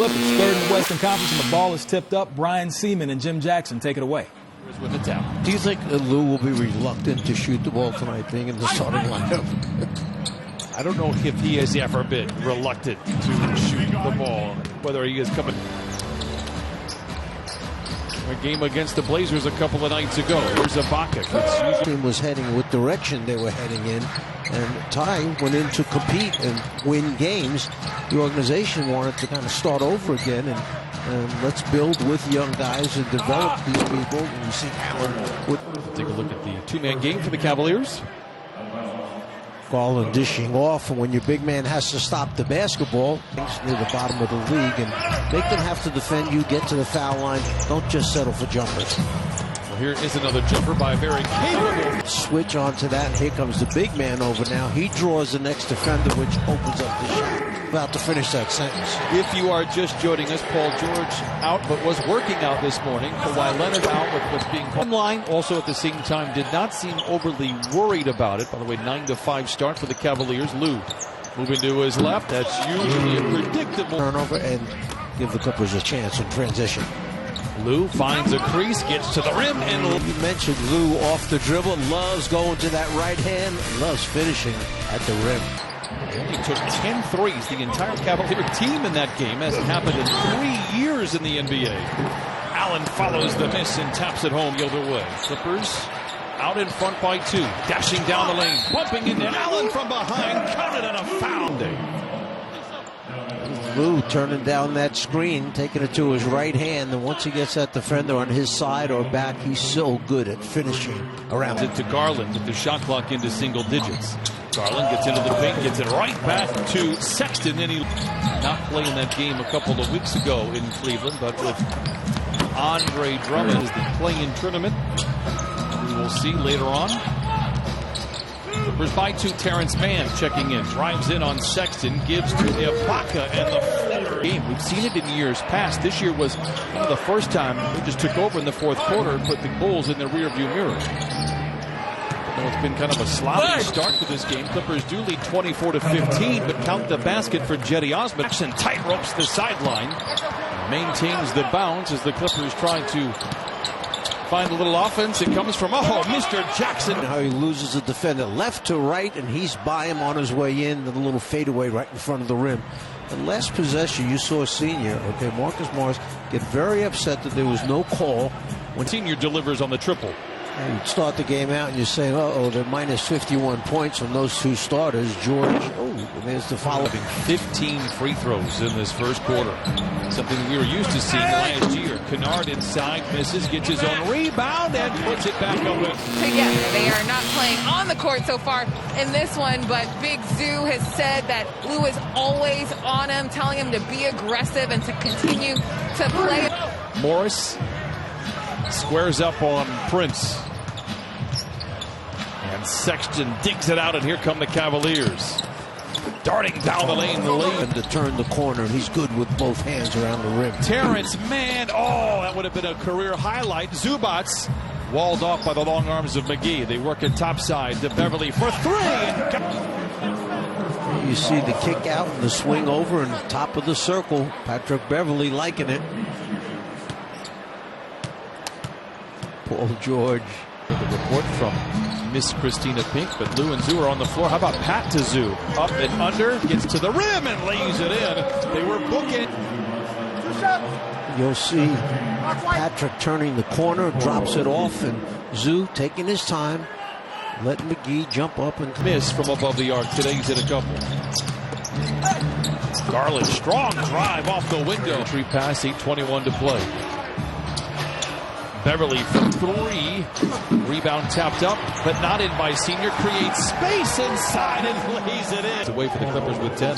Clippers, third in the Western Conference, and the ball is tipped up. Brian Seaman and Jim Jackson take it away. With the tap. Do you think Lou will be reluctant to shoot the ball tonight, being in the starting lineup? I don't know if he has ever been reluctant to shoot the ball, whether he is coming. A game against the Blazers a couple of nights ago. Here's Ibaka. The team was heading what direction they were heading in, and Ty went in to compete and win games. The organization wanted to kind of start over again and let's build with young guys and develop these people. And you see take a look at the two-man game for the Cavaliers. Garland dishing off, and when your big man has to stop the basketball, near the bottom of the league, and make them have to defend you, get to the foul line. Don't just settle for jumpers. Well, here is another jumper by a very capable. Switch onto that, and here comes the big man over now. He draws the next defender, which opens up the shot. About to finish that sentence. If you are just joining us, Paul George out, but was working out this morning. Kawhi Leonard out with what's being called line. Also at the same time, did not seem overly worried about it. By the way, 9-5 start for the Cavaliers. Lou moving to his left. That's usually a predictable turnover and give the Clippers a chance in transition. Lou finds a crease, gets to the rim, and you mentioned Lou off the dribble, loves going to that right hand, loves finishing at the rim. He only took 10 threes, the entire Cavalier team in that game, as it happened in 3 years in the NBA. Allen follows the miss and taps it home the other way. Clippers out in front by 2, dashing down the lane, bumping into Allen from behind, counted on a foul. Lou turning down that screen, taking it to his right hand, and once he gets that defender on his side or back, he's so good at finishing around it. To Garland with the shot clock into single digits. Garland gets into the paint, gets it right back to Sexton, and he not playing that game a couple of weeks ago in Cleveland, but with Andre Drummond is the play-in tournament. We will see later on. Clippers by 2, Terrence Mann checking in, drives in on Sexton, gives to Ibaka, and the floater. Game. We've seen it in years past. This year was one of the first time they just took over in the fourth quarter and put the Bulls in the rearview mirror. It's been kind of a sloppy start to this game. Clippers do lead 24-15, but count the basket for Jetty Osman. And tight ropes the sideline. Maintains the bounce as the Clippers try to find a little offense. It comes from, Mr. Jackson. How he loses the defender left to right, and he's by him on his way in. The little fadeaway right in front of the rim. The last possession, you saw Senior, Marcus Morris, get very upset that there was no call. When Senior delivers on the triple. You start the game out and you're saying, they're minus 51 points from those 2 starters. George, there's the foul. 15 free throws in this first quarter. Something we were used to seeing last year. Kennard inside, misses, gets his own rebound, and puts it back up. Together, they are not playing on the court so far in this one, but Big Zoo has said that Lou is always on him, telling him to be aggressive and to continue to play. Morris squares up on Prince. And Sexton digs it out, and here come the Cavaliers. Darting down the lane. And to turn the corner, he's good with both hands around the rim. Terrence Mann, that would have been a career highlight. Zubats walled off by the long arms of McGee. They work it topside to Beverly for 3. You see the kick out and the swing over and top of the circle. Patrick Beverly liking it. Paul George. The report from Miss Christina Pink, but Lou and Zoo are on the floor. How about Pat to Zoo? Up and under, gets to the rim and lays it in. They were booking. You'll see Patrick turning the corner, drops it off, and Zoo taking his time, letting McGee jump up and miss from above the arc. Today he's hit a couple. Garland, strong drive off the window. Entry pass, 8:21 to play. Beverly for 3. Rebound tapped up, but not in by Senior. Creates space inside and lays it in. It's away for the Clippers with 10.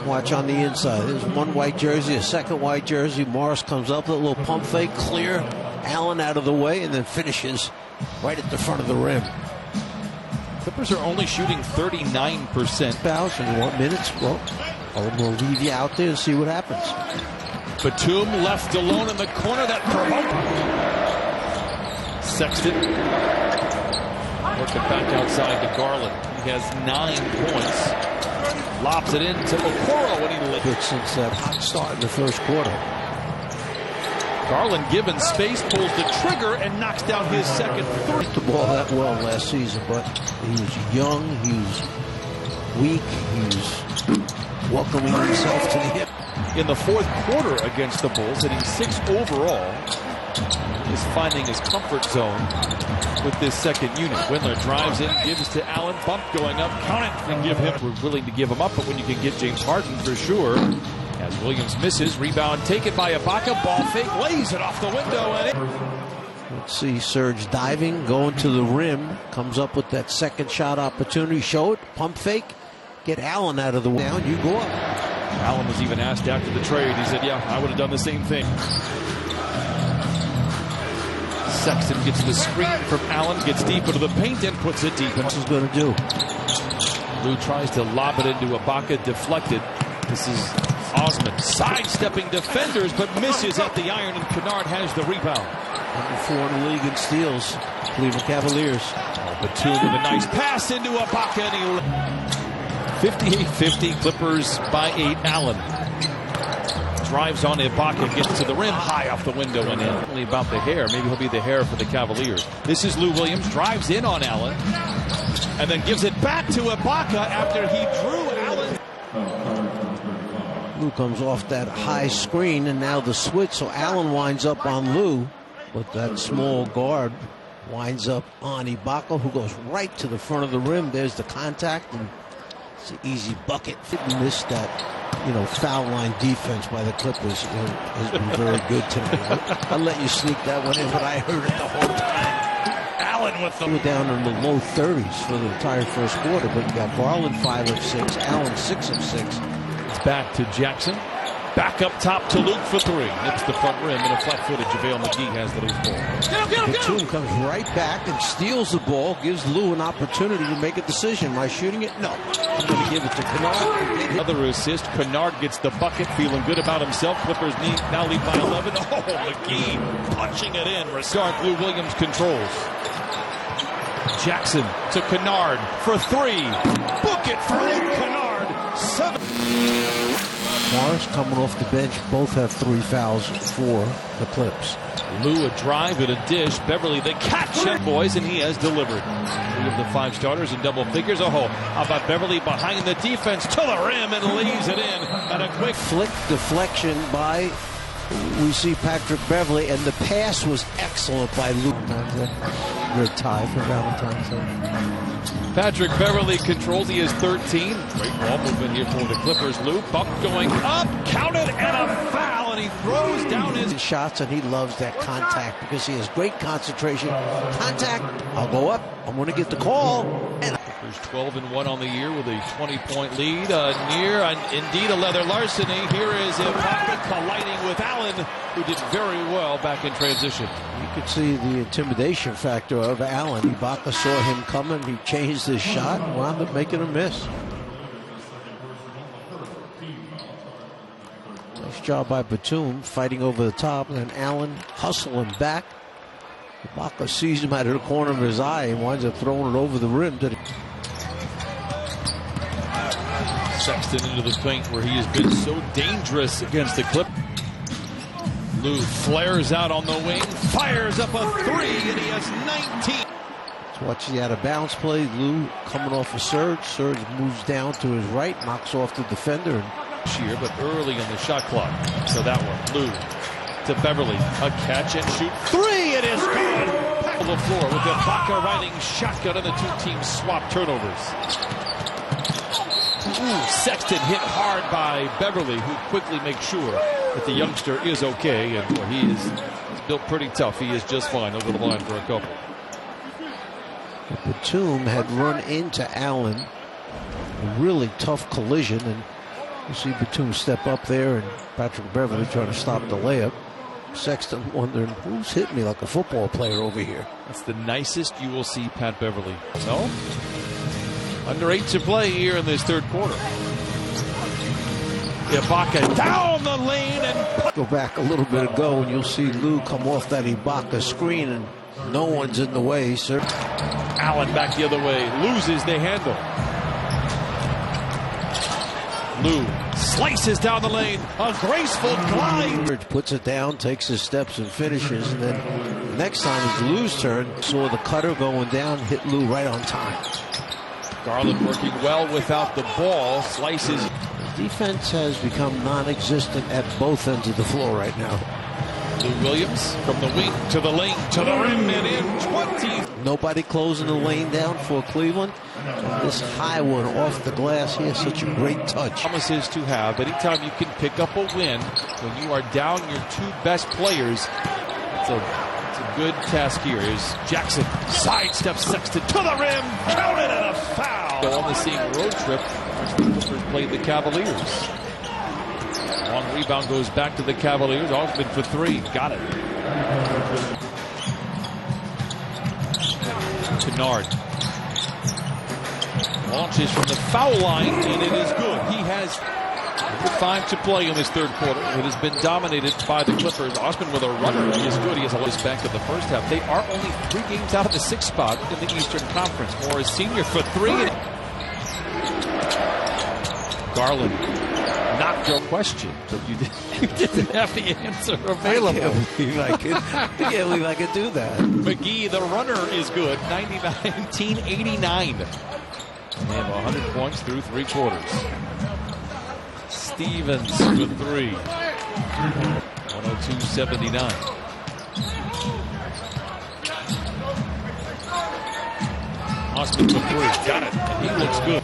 Watch on the inside. There's one white jersey, a second white jersey. Morris comes up, a little pump fake, clear. Allen out of the way, and then finishes right at the front of the rim. Clippers are only shooting 39%. Fouls, and you want minutes? Well, we'll leave you out there and see what happens. Batum left alone in the corner. That provoked. Sexton working back outside. inside to Garland. He has 9 points. Lobs it in to Okoro when he Good since that hot start in the first quarter. Garland given space, pulls the trigger and knocks down his second three. The ball that well last season, but he was young, he was weak, he was welcoming himself to the hip. In the fourth quarter against the Bulls, hitting 6 overall, is finding his comfort zone with this second unit. Windler drives in, gives to Allen, bump going up, count it, and give him. We're willing to give him up, but when you can get James Harden for sure. As Williams misses, rebound taken by Ibaka, ball fake, lays it off the window, and Let's see Serge diving, going to the rim, comes up with that second shot opportunity, show it, pump fake, get Allen out of the way. Down, you go up. Allen was even asked after the trade. He said, yeah, I would have done the same thing. Sexton gets the screen from Allen, gets deep into the paint and puts it deep. What's he going to do? Lou tries to lob it into Ibaka, deflected. This is Osman sidestepping defenders, but misses at the iron, and Kennard has the rebound. Number 4 in the league in steals. Cleveland Cavaliers. Batum with a nice pass into Ibaka, and he 58-50, Clippers by 8. Allen drives on Ibaka, gets to the rim, high off the window and in. Only about the hair. Maybe he'll be the hair for the Cavaliers. This is Lou Williams, drives in on Allen, and then gives it back to Ibaka after he drew Allen. Lou comes off that high screen, and now the switch, so Allen winds up on Lou, but that small guard winds up on Ibaka, who goes right to the front of the rim. There's the contact, and it's an easy bucket. Missed that, foul line defense by the Clippers has been very good tonight. I'll let you sneak that one in, but I heard it the whole time. Allen with the... We're down in the low 30s for the entire first quarter, but you got Garland 5 of 6, Allen 6 of 6. Back to Jackson. Back up top to Luke for 3. Hits the front rim, and a flat-footed JaVale McGee has the loose ball. Batum comes right back and steals the ball, gives Lou an opportunity to make a decision. Am I shooting it? No. I'm going to give it to Kennard. Another assist. Kennard gets the bucket, feeling good about himself. Clippers now lead by 11. Oh, McGee punching it in. Restart. Lou Williams controls. Jackson to Kennard for 3. Book it for Luke Kennard. 7. Morris coming off the bench. Both have 3 fouls for the Clips. Lou a drive and a dish. Beverly the catch, and boys, and he has delivered. 3 of the 5 starters in double figures. Oh, how about Beverly behind the defense to the rim and lays it in. And a quick flick deflection by, we see Patrick Beverly, and the pass was excellent by Lou. Good tie for Valentine's Day. Patrick Beverly controls. He is 13. Great ball movement here for the Clippers. Lou bump going up, counted, and a foul, and he throws down his shots, and he loves that contact because he has great concentration. Contact, I'll go up, I'm going to get the call. And Clippers 12-1 on the year with a 20-point lead. Near, indeed, a leather larceny. Here is Ibaka colliding with Allen, who did very well back in transition. You could see the intimidation factor of Allen. Ibaka saw him coming. He changed his shot and wound up making a miss. Nice job by Batum fighting over the top, and then Allen hustling back. Ibaka sees him out of the corner of his eye and winds up throwing it over the rim. Sexton into the paint where he has been so dangerous against the Clippers. Lou flares out on the wing, fires up a 3, and he has 19. Let's watch the out-of-bounds play. Lou coming off a Serge. Serge moves down to his right, knocks off the defender. Sheer, but early in the shot clock. So that one, Lou to Beverly, a catch and shoot 3. It is good. On the floor with Ibaka riding shotgun, and the 2 teams swap turnovers. Sexton hit hard by Beverly, who quickly makes sure that the youngster is okay, and boy, he's built pretty tough. He is just fine over the line for a couple. Batum had run into Allen, a really tough collision, and you see Batum step up there, and Patrick Beverly trying to stop the layup. Sexton wondering, who's hitting me like a football player over here? That's the nicest you will see Pat Beverly. No? Under 8 to play here in this third quarter. Ibaka down the lane and Go back a little bit ago and you'll see Lou come off that Ibaka screen and no one's in the way, sir. Allen back the other way, loses the handle. Lou slices down the lane, a graceful glide. Puts it down, takes his steps and finishes, and then the next time it's Lou's turn. Saw the cutter going down, hit Lou right on time. Garland working well without the ball, slices. Defense has become non-existent at both ends of the floor right now. Lou Williams from the wing to the lane to the rim and in 20. Nobody closing the lane down for Cleveland. And this high one off the glass here, such a great touch. Promises to have. Anytime you can pick up a win when you are down your two best players, it's a good task here. Is Jackson sidesteps Sexton to the rim, counted and a foul. On the same road trip, the Clippers played the Cavaliers. Long rebound goes back to the Cavaliers. Osman for three. Got it. Kennard launches from the foul line, and it is good. He has 5 to play in this third quarter. It has been dominated by the Clippers. Osman with a runner. He is good. He has a loose back to the first half. They are only 3 games out of the 6th spot in the Eastern Conference. Morris Sr. for 3. Garland. Not your question, but you didn't have the answer available. I can't believe I could do that. McGee, the runner, is good. 1989. They have 100 points through 3 quarters. Stevens for 3. 102-79. Osman for 3. Got it. And he looks good.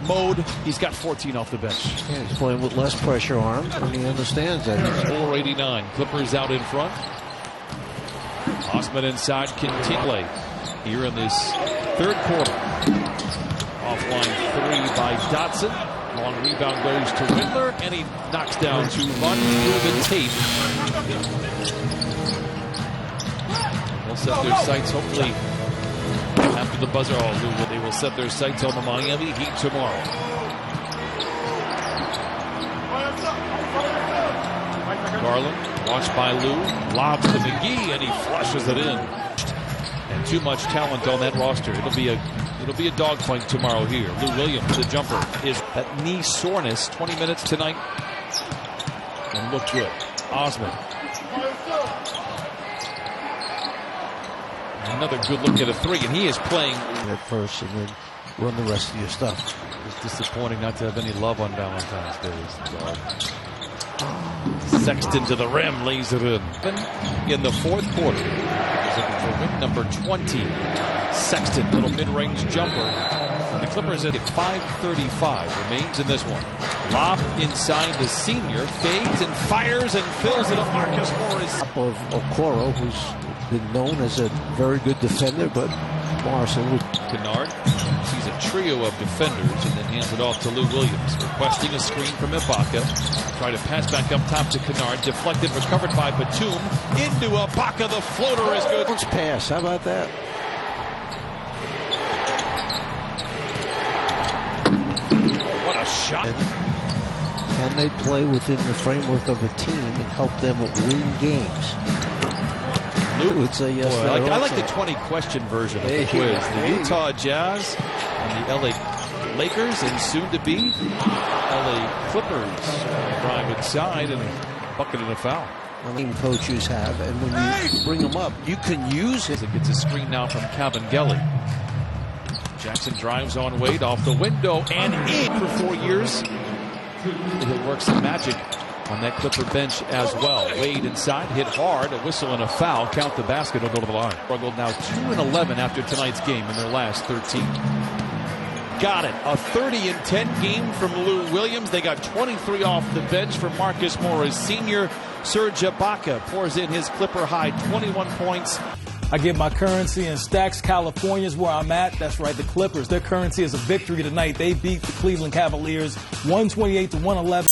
Mode, he's got 14 off the bench. Yeah, he's playing with less pressure on him, and he understands that. 489. Clippers out in front. Osman inside, continue here in this third quarter. Offline 3 by Dotson. Long rebound goes to Windler, and he knocks down to run through the tape. They'll set their sights hopefully after the buzzer. They will set their sights on the Miami Heat tomorrow. Garland, watched by Lou, lobs to McGee, and he flushes it in. And too much talent on that roster. It'll be a dogfight tomorrow here. Lou Williams, the jumper, is that knee soreness. 20 minutes tonight, and look good. Osman. Another good look at a 3, and he is playing at first and then run the rest of your stuff. It's disappointing not to have any love on Valentine's Day. Sexton to the rim, lays it in. In the fourth quarter, for win number 20. Sexton, little mid-range jumper. And the Clippers at 5:35 remains in this one. Lob inside the senior, fades and fires and fills it up. Marcus Morris. Of Okoro, who's been known as a very good defender, but Morrison. Kennard sees a trio of defenders and then hands it off to Lou Williams, requesting a screen from Ibaka. Try to pass back up top to Kennard, deflected, recovered by Batum into Ibaka. The floater is good. Let's pass. How about that? What a shot! Can they play within the framework of a team and help them win games? Lou would say yes. I like the 20-question version of the quiz. The Utah Jazz and the LA Lakers, and soon to be LA Clippers. Drive inside and bucket and a foul. Team coaches have, and when you bring them up, you can use it. It gets a screen now from Cavangeli. Jackson drives on Wade off the window and in for 4 years. He'll work some magic on that Clipper bench as well. Wade inside, hit hard, a whistle and a foul. Count the basket, will go to the line. Struggled now 2-11 after tonight's game in their last 13. Got it. A 30-10 game from Lou Williams. They got 23 off the bench for Marcus Morris Sr. Serge Ibaka pours in his Clipper high 21 points. I give my currency in stacks. California's where I'm at. That's right, the Clippers. Their currency is a victory tonight. They beat the Cleveland Cavaliers 128-111.